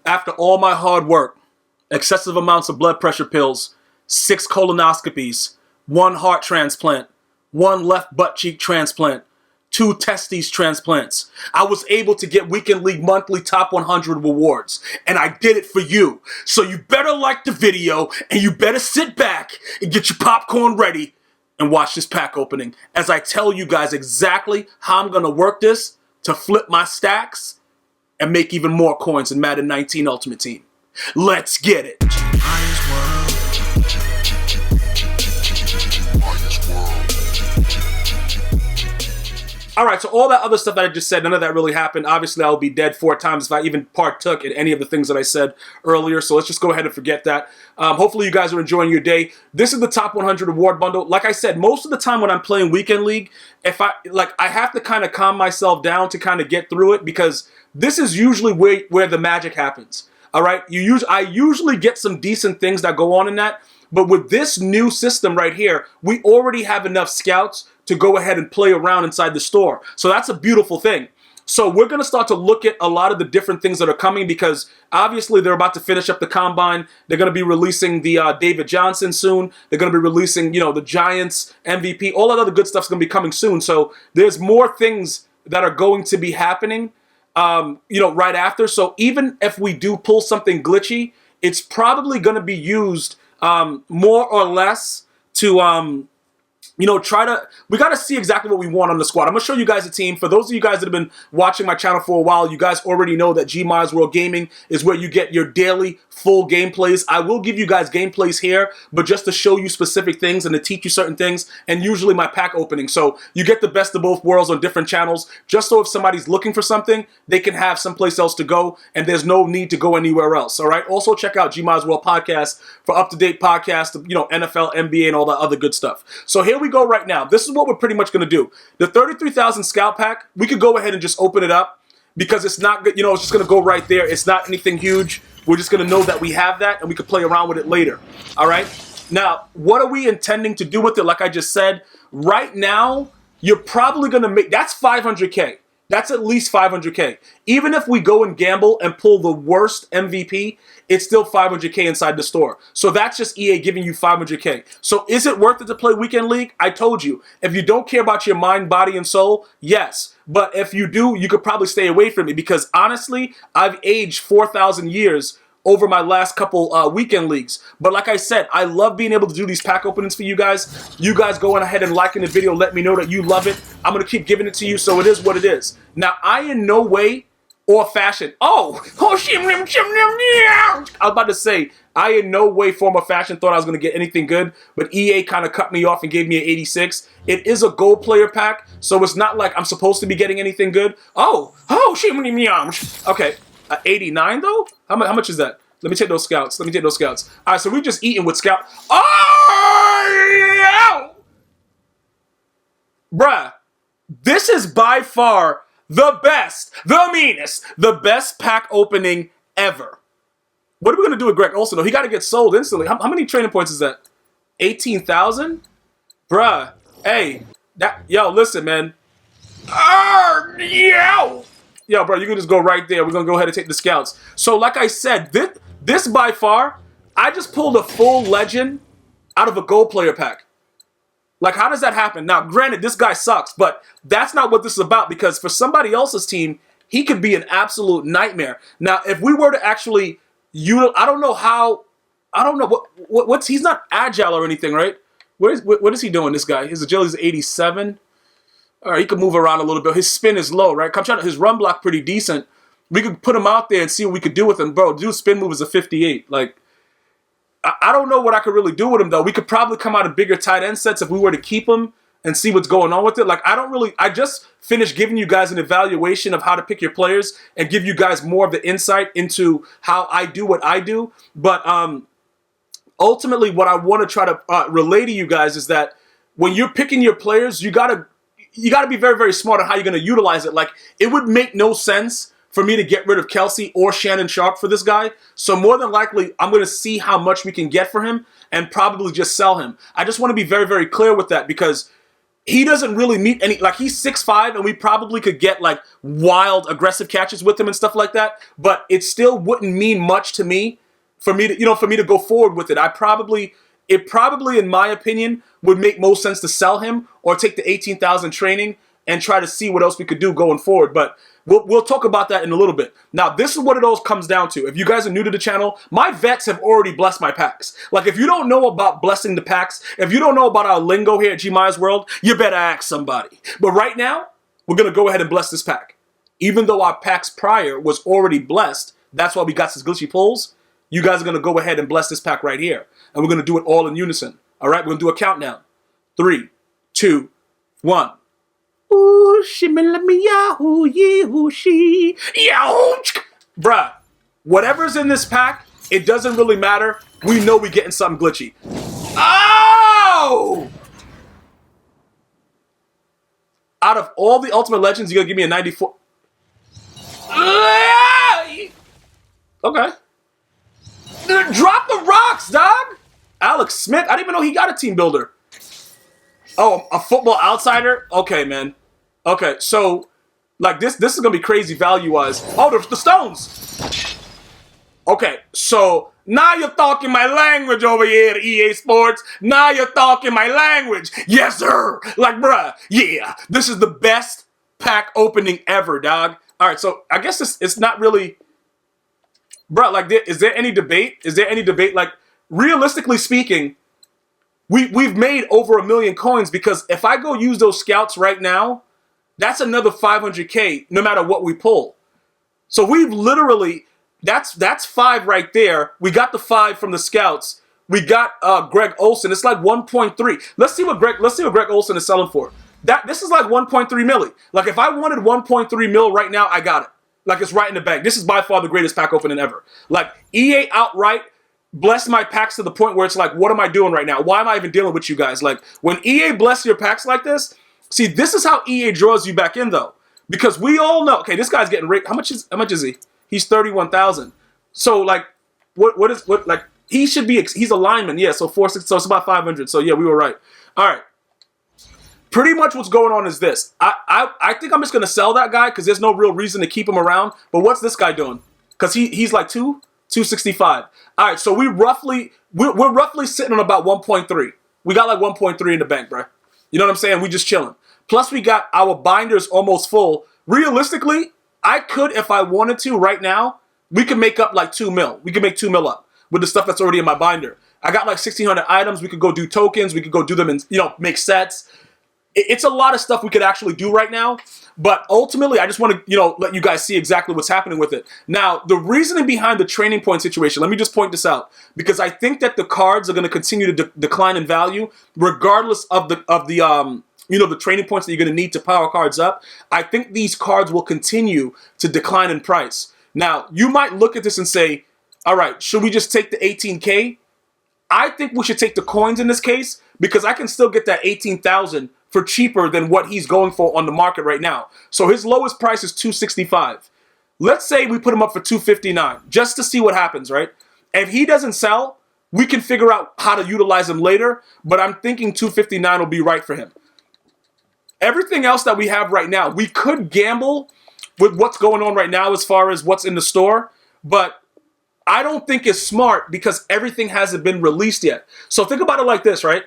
after all my hard work, excessive amounts of blood pressure pills, 6 colonoscopies, 1 heart transplant, 1 left butt cheek transplant, 2 testes transplants, I was able to get Weekend League monthly top 100 rewards. And I did it for you. So you better like the video and you better sit back and get your popcorn ready and watch this pack opening as I tell you guys exactly how I'm going to work this to flip my stacks and make even more coins in Madden 19 Ultimate Team. Let's get it. Alright, so all that other stuff that I just said, none of that really happened. Obviously, I will be dead 4 times if I even partook in any of the things that I said earlier, so let's just go ahead and forget that. Hopefully, you guys are enjoying your day. This is the top 100 award bundle. Like I said, most of the time when I'm playing Weekend League, I have to kind of calm myself down to kind of get through it because this is usually where the magic happens. Alright, I usually get some decent things that go on in that, but with this new system right here, we already have enough scouts to go ahead and play around inside the store. So that's a beautiful thing. So we're going to start to look at a lot of the different things that are coming because obviously they're about to finish up the combine. They're going to be releasing the David Johnson soon. They're going to be releasing, the Giants MVP. All that other good stuff's going to be coming soon. So there's more things that are going to be happening, right after. So even if we do pull something glitchy, it's probably going to be used more or less to we got to see exactly what we want on the squad. I'm going to show you guys a team. For those of you guys that have been watching my channel for a while, you guys already know that GmiasWorld Gaming is where you get your daily full gameplays. I will give you guys gameplays here, but just to show you specific things and to teach you certain things, and usually my pack opening. So you get the best of both worlds on different channels, just so if somebody's looking for something, they can have someplace else to go, and there's no need to go anywhere else, all right? Also, check out GmiasWorld Podcast for up-to-date podcasts, NFL, NBA, and all that other good stuff. So here we go right now. This is what we're pretty much going to do. The 33,000 scout pack, we could go ahead and just open it up because it's not good. It's just going to go right there. It's not anything huge. We're just going to know that we have that and we could play around with it later. All right. Now, what are we intending to do with it? Like I just said, right now, you're probably going to make, that's 500K. That's at least 500K. Even if we go and gamble and pull the worst MVP, it's still 500K inside the store. So that's just EA giving you 500K. So is it worth it to play Weekend League? I told you. If you don't care about your mind, body, and soul, yes. But if you do, you could probably stay away from it because honestly, I've aged 4,000 years over my last couple Weekend Leagues. But like I said, I love being able to do these pack openings for you guys. You guys going ahead and liking the video, let me know that you love it. I'm going to keep giving it to you, so it is what it is. Now, I in no way or fashion... I was about to say, I in no way, form, or fashion thought I was going to get anything good, but EA kind of cut me off and gave me an 86. It is a gold player pack, so it's not like I'm supposed to be getting anything good. Okay. 89 though? How much is that? Let me take those scouts. All right, so we're just eating with scout. Oh! Bruh, this is by far the best, the meanest, the best pack opening ever. What are we going to do with Greg Olsen? He got to get sold instantly. How many training points is that? 18,000? Bruh, hey, yo, listen, man. Yo, bro, you can just go right there. We're going to go ahead and take the scouts. So, like I said, this by far, I just pulled a full legend out of a gold player pack. Like, how does that happen? Now, granted, this guy sucks, but that's not what this is about because for somebody else's team, he could be an absolute nightmare. Now, if we were to actually, I don't know what's, he's not agile or anything, right? What is he doing, this guy? His agility is 87. All right, he can move around a little bit. His spin is low, right? His run block pretty decent. We could put him out there and see what we could do with him. Bro, dude's spin move is a 58. Like, I don't know what I could really do with him, though. We could probably come out of bigger tight end sets if we were to keep him and see what's going on with it. Like, I just finished giving you guys an evaluation of how to pick your players and give you guys more of the insight into how I do what I do. But ultimately, what I want to try to relay to you guys is that when you're picking your players, you gotta be very, very smart on how you're going to utilize it. Like, it would make no sense for me to get rid of Kelsey or Shannon Sharp for this guy. So more than likely, I'm going to see how much we can get for him and probably just sell him. I just want to be very, very clear with that because he doesn't really meet any, like he's 6'5", and we probably could get like wild aggressive catches with him and stuff like that, but it still wouldn't mean much to me for me to, for me to go forward with it. It probably, in my opinion, would make most sense to sell him or take the 18,000 training and try to see what else we could do going forward. But we'll talk about that in a little bit. Now, this is what it all comes down to. If you guys are new to the channel, my vets have already blessed my packs. Like, if you don't know about blessing the packs, if you don't know about our lingo here at GmiasWorld, you better ask somebody. But right now, we're going to go ahead and bless this pack. Even though our packs prior was already blessed, that's why we got these glitchy pulls. You guys are going to go ahead and bless this pack right here. And we're going to do it all in unison. All right, we're going to do a countdown. 3, 2, 1. Ooh, shimmy, let me yahoo, yahoo, she, yahoo. Bruh, whatever's in this pack, it doesn't really matter. We know we're getting something glitchy. Oh! Out of all the Ultimate Legends, you're going to give me a 94. Okay. Drop the rocks, dog! Alex Smith, I didn't even know he got a team builder. Oh, a football outsider? Okay, man. Okay, so, like, this is going to be crazy value-wise. Oh, the stones! Okay, so, now you're talking my language over here, EA Sports. Now you're talking my language. Yes, sir! Like, bruh, yeah, this is the best pack opening ever, dog. All right, so, I guess it's not really... Bruh, like, is there any debate? Is there any debate? Like, realistically speaking... We've made over 1 million coins because if I go use those scouts right now, that's another 500K no matter what we pull. So we've literally, that's 5 right there. We got the 5 from the scouts. We got Greg Olsen. It's like 1.3. Let's see what Greg Olsen is selling for. This is like 1.3 milli. Like if I wanted 1.3 mil right now, I got it. Like it's right in the bank. This is by far the greatest pack opening ever. Like EA outright bless my packs to the point where it's like, what am I doing right now? Why am I even dealing with you guys? Like, when EA bless your packs like this, see, this is how EA draws you back in, though. Because we all know, okay, this guy's getting raped. How much is he? He's 31,000. So, like, like, he should be, he's a lineman, yeah, so 460, so it's about 500. So, yeah, we were right. All right. Pretty much what's going on is this. I think I'm just going to sell that guy because there's no real reason to keep him around. But what's this guy doing? Because he's like 265. All right, so we're roughly sitting on about 1.3. We got like 1.3 in the bank, bro. You know what I'm saying? We just chilling. Plus, we got our binders almost full. Realistically, I could, if I wanted to right now, we could make up like 2 mil. We could make 2 mil up with the stuff that's already in my binder. I got like 1,600 items. We could go do tokens. We could go do them and, make sets. It's a lot of stuff we could actually do right now. But ultimately, I just want to, let you guys see exactly what's happening with it. Now, the reasoning behind the training point situation, let me just point this out. Because I think that the cards are going to continue to decline in value, regardless of the training points that you're going to need to power cards up. I think these cards will continue to decline in price. Now, you might look at this and say, all right, should we just take the 18K? I think we should take the coins in this case, because I can still get that 18,000 for cheaper than what he's going for on the market right now. So his lowest price is 265. Let's say we put him up for 259 just to see what happens, right? If he doesn't sell, we can figure out how to utilize him later, but I'm thinking 259 will be right for him. Everything else that we have right now, we could gamble with what's going on right now as far as what's in the store, but I don't think it's smart because everything hasn't been released yet. So think about it like this, right?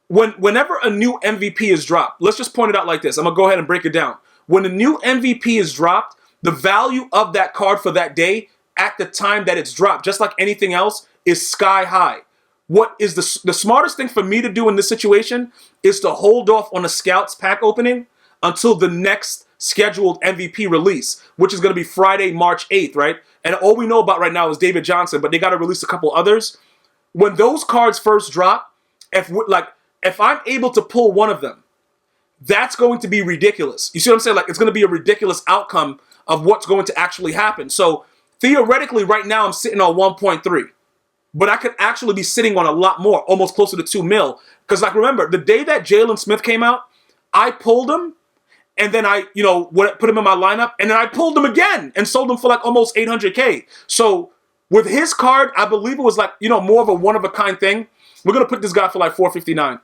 Whenever a new MVP is dropped, let's just point it out like this. I'm going to go ahead and break it down. When a new MVP is dropped, the value of that card for that day at the time that it's dropped, just like anything else, is sky high. What is the smartest thing for me to do in this situation is to hold off on a Scouts pack opening until the next scheduled MVP release, which is going to be Friday, March 8th, right? And all we know about right now is David Johnson, but they got to release a couple others. When those cards first drop, if I'm able to pull one of them, that's going to be ridiculous. You see what I'm saying? Like, it's going to be a ridiculous outcome of what's going to actually happen. So theoretically, right now, I'm sitting on 1.3. But I could actually be sitting on a lot more, almost closer to 2 mil. Because, like, remember, the day that Jalen Smith came out, I pulled him, and then I, put him in my lineup, and then I pulled him again and sold him for, like, almost 800K. So with his card, I believe it was, like, more of a one-of-a-kind thing. We're going to put this guy for, like, 459.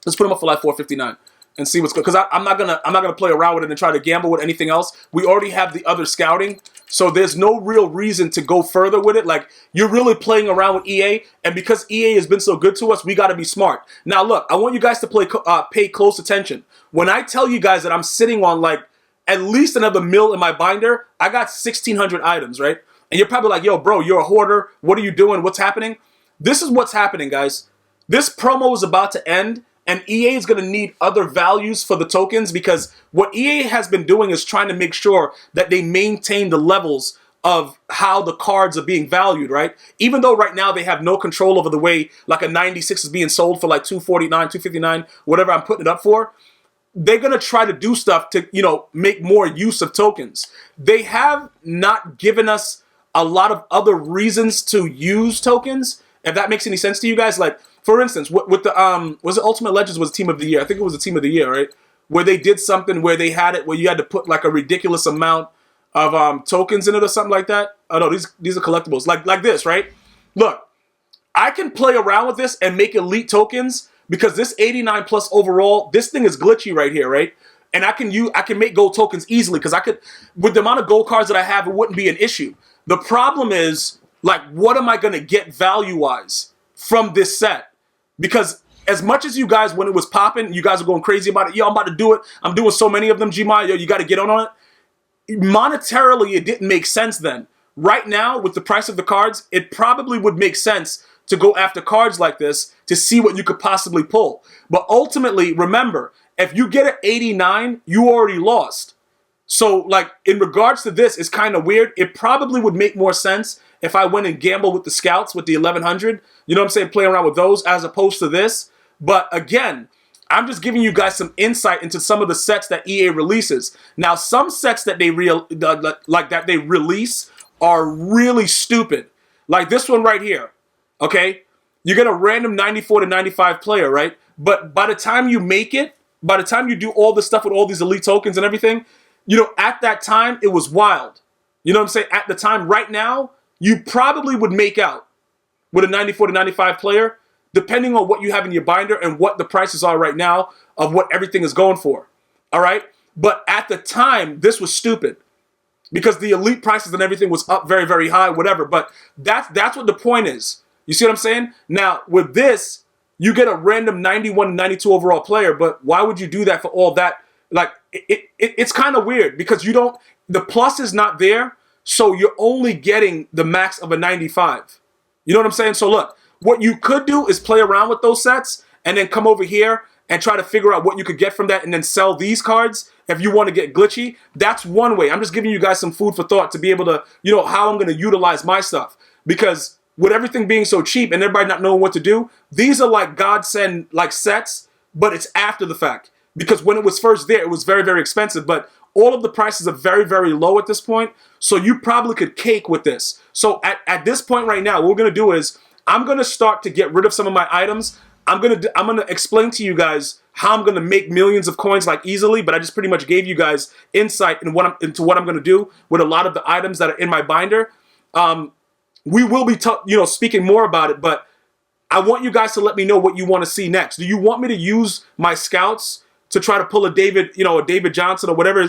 Let's put him up for, like, 459. and see what's good. Because I'm not gonna play around with it and try to gamble with anything else. We already have the other scouting, so there's no real reason to go further with it. Like, you're really playing around with EA, and because EA has been so good to us, we got to be smart. Now, look, I want you guys to pay close attention. When I tell you guys that I'm sitting on like at least another mil in my binder, I got 1,600 items, right? And you're probably like, yo, bro, you're a hoarder. What are you doing? What's happening? This is what's happening, guys. This promo is about to end, and EA is going to need other values for the tokens, because what EA has been doing is trying to make sure that they maintain the levels of how the cards are being valued, right? Even though right now they have no control over the way like a 96 is being sold for like 249, 259, whatever I'm putting it up for. They're going to try to do stuff to, you know, make more use of tokens. They have not given us a lot of other reasons to use tokens, if that makes any sense to you guys. Like, for instance, with the, was it Ultimate Legends was Team of the Year? I think it was the Team of the Year, right? Where they did something where they had it where you had to put like a ridiculous amount of tokens in it or something like that. Oh no, these are collectibles. Like this, right? Look, I can play around with this and make elite tokens, because this 89 plus overall, this thing is glitchy right here, right? And I can make gold tokens easily, because I could, with the amount of gold cards that I have, it wouldn't be an issue. The problem is, like, what am I going to get value-wise from this set? Because as much as you guys, when it was popping, you guys are going crazy about it. Yo, I'm about to do it. I'm doing so many of them, Gmias. Yo, you got to get on it. Monetarily, it didn't make sense then. Right now, with the price of the cards, it probably would make sense to go after cards like this to see what you could possibly pull. But ultimately, remember, if you get an 89, you already lost. So, like, in regards to this, it's kind of weird. It probably would make more sense if I went and gambled with the scouts, with the 1100. You know what I'm saying? Playing around with those as opposed to this. But again, I'm just giving you guys some insight into some of the sets that EA releases. Now, some sets that they release are really stupid. Like this one right here. Okay? You get a random 94 to 95 player, right? But by the time you make it, by the time you do all this stuff with all these elite tokens and everything, you know, at that time, it was wild. You know what I'm saying? At the time, right now, you probably would make out with a 94 to 95 player, depending on what you have in your binder and what the prices are right now of what everything is going for. All right? But at the time, this was stupid, because the elite prices and everything was up very, very high, whatever. But that's what the point is. You see what I'm saying? Now, with this, you get a random 91 and 92 overall player, but why would you do that for all that? Like, it's kind of weird, because you don't, the plus is not there, so you're only getting the max of a 95. You know what I'm saying? So look, what you could do is play around with those sets and then come over here and try to figure out what you could get from that and then sell these cards if you want to get glitchy. That's one way. I'm just giving you guys some food for thought to be able to, you know, how I'm going to utilize my stuff. Because with everything being so cheap and everybody not knowing what to do, these are like godsend like sets, but it's after the fact. Because when it was first there, it was very, very expensive. But all of the prices are very, very low at this point. So you probably could cake with this. So at this point right now, what we're going to do is I'm going to start to get rid of some of my items. I'm going to explain to you guys how I'm going to make millions of coins like easily. But I just pretty much gave you guys insight into what I'm going to do with a lot of the items that are in my binder. We will be speaking more about it. But I want you guys to let me know what you want to see next. Do you want me to use my scouts to try to pull a David Johnson or whatever,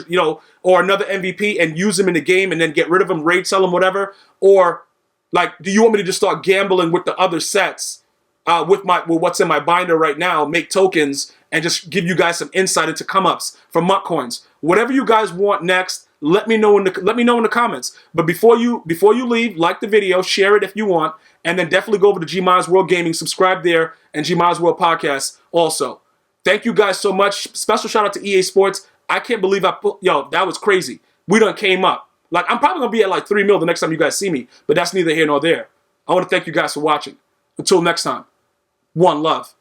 or another MVP and use him in the game and then get rid of him, raid sell him, whatever? Or, like, do you want me to just start gambling with the other sets with what's in my binder right now, make tokens, and just give you guys some insight into come-ups for MUT coins? Whatever you guys want next, let me know in the comments. But before you leave, like the video, share it if you want, and then definitely go over to GmiasWorld Gaming, subscribe there, and GmiasWorld Podcast also. Thank you guys so much. Special shout out to EA Sports. I can't believe that was crazy. We done came up. Like, I'm probably going to be at like 3 mil the next time you guys see me, but that's neither here nor there. I want to thank you guys for watching. Until next time, one love.